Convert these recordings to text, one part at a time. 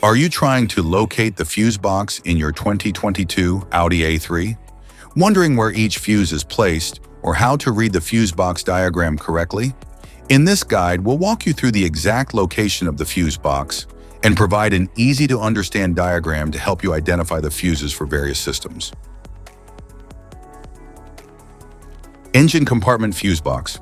Are you trying to locate the fuse box in your 2022 Audi A3? Wondering where each fuse is placed or how to read the fuse box diagram correctly? In this guide, we'll walk you through the exact location of the fuse box and provide an easy-to-understand diagram to help you identify the fuses for various systems. Engine compartment fuse box.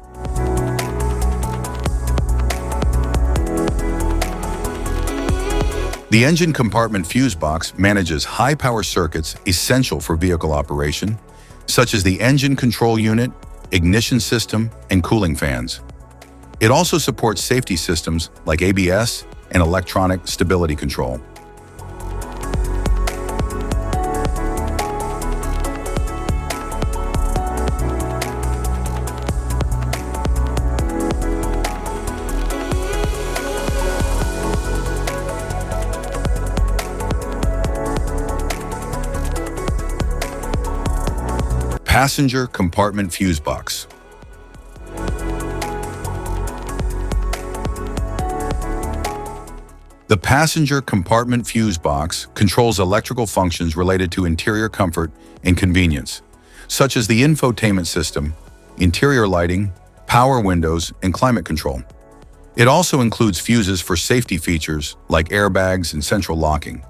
The engine compartment fuse box manages high-power circuits essential for vehicle operation, such as the engine control unit, ignition system, and cooling fans. It also supports safety systems like ABS and electronic stability control. Passenger compartment fuse box. The passenger compartment fuse box controls electrical functions related to interior comfort and convenience, such as the infotainment system, interior lighting, power windows, and climate control. It also includes fuses for safety features like airbags and central locking.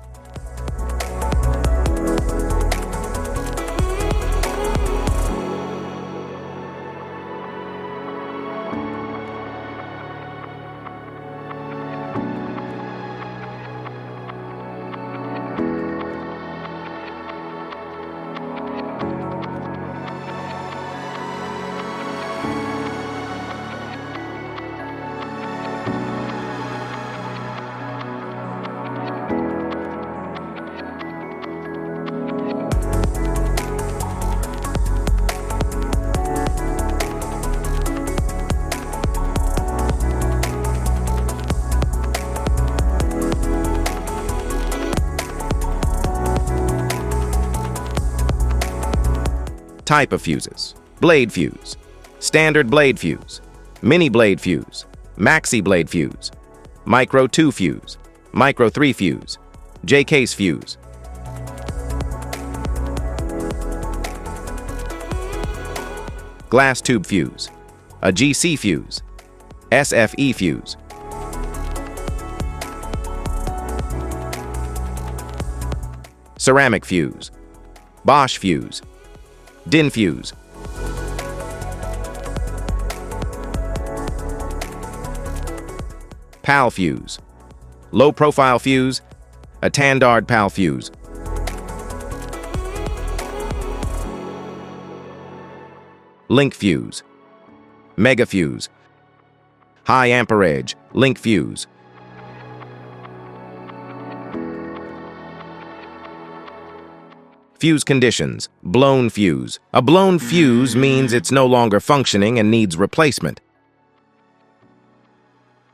Type of fuses: blade fuse, standard blade fuse, mini blade fuse, maxi blade fuse, micro 2 fuse, micro 3 fuse, J-case fuse. Glass tube fuse, a GC fuse, SFE fuse. Ceramic fuse, Bosch fuse, DIN fuse. PAL fuse, low profile fuse, a Tandard PAL fuse. Link fuse, mega fuse, high amperage link fuse. Fuse conditions: blown fuse. A blown fuse means it's no longer functioning and needs replacement,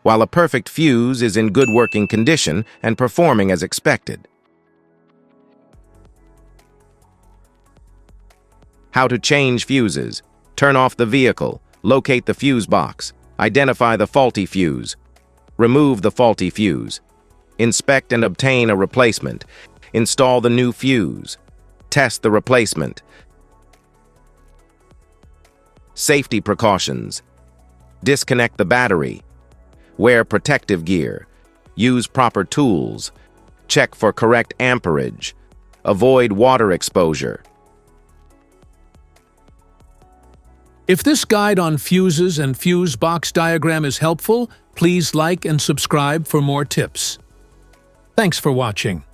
while a perfect fuse is in good working condition and performing as expected. How to change fuses: turn off the vehicle, locate the fuse box, identify the faulty fuse, remove the faulty fuse, inspect and obtain a replacement, install the new fuse, test the replacement. Safety precautions: disconnect the battery, wear protective gear, use proper tools, check for correct amperage, avoid water exposure. If this guide on fuses and fuse box diagram is helpful, please like and subscribe for more tips. Thanks for watching.